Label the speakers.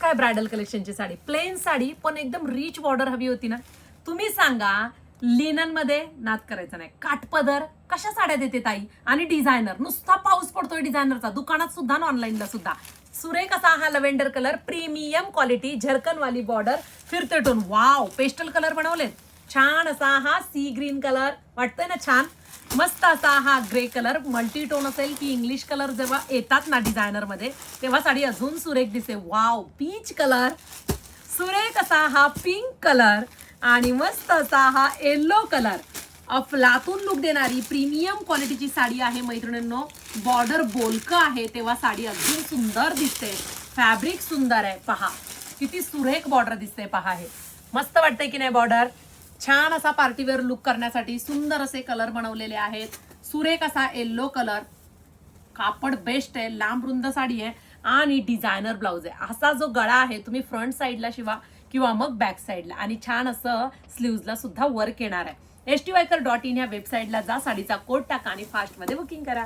Speaker 1: आहे bridal कलेक्शनची sari. Plain sari पण एकदम रिच बॉर्डर हवी होती ना, तुम्ही सांगा. लिनन मध्ये नाद करायचा नाही. काठपदर कशा साड्या देते ताई. आणि डिझायनर नुसता पाऊस पडतोय डिझायनरचा, दुकानात सुद्धा आणि ऑनलाईनला सुद्धा. सुरेख असा हा लव्हेंडर कलर, प्रीमियम क्वालिटी, झरकनवाली बॉर्डर, फिरते टोन. वाव, पेस्टल कलर बनवलेत. छान असा हा सी ग्रीन कलर वाटतोय ना छान. मस्त असा हा ग्रे कलर, मल्टी टोन असेल की इंग्लिश कलर जेव्हा येतात ना डिझायनर मध्ये तेव्हा साडी अजून सुरेख दिसते. वाव, पीच कलर, सुरेख असा हा पिंक कलर आणि मस्त असा हा येलो कलर. अफलातून लुक देणारी प्रीमियम क्वालिटीची साडी आहे मैत्रिणींनो. बॉर्डर बोलकं आहे तेव्हा साडी अजून सुंदर दिसते. फॅब्रिक सुंदर आहे, पहा किती सुरेख बॉर्डर दिसते. पहा, हे मस्त वाटतंय की नाही बॉर्डर. छान असा पार्टीवेअर लुक करण्यासाठी सुंदर असे कलर बनवलेले आहेत. सुरेख असा येल्लो कलर, कापड बेस्ट आहे, लांब रुंद साडी आहे आणि डिझायनर ब्लाउज आहे. असा जो गळा आहे तुम्ही फ्रंट साईडला शिवा किंवा मग बॅक साईडला, आणि छान असं स्लीव्हजला सुद्धा वर्क येणार आहे. STYker.in या वेबसाईटला जा, साडीचा कोड टाका आणि फास्टमध्ये बुकिंग करा.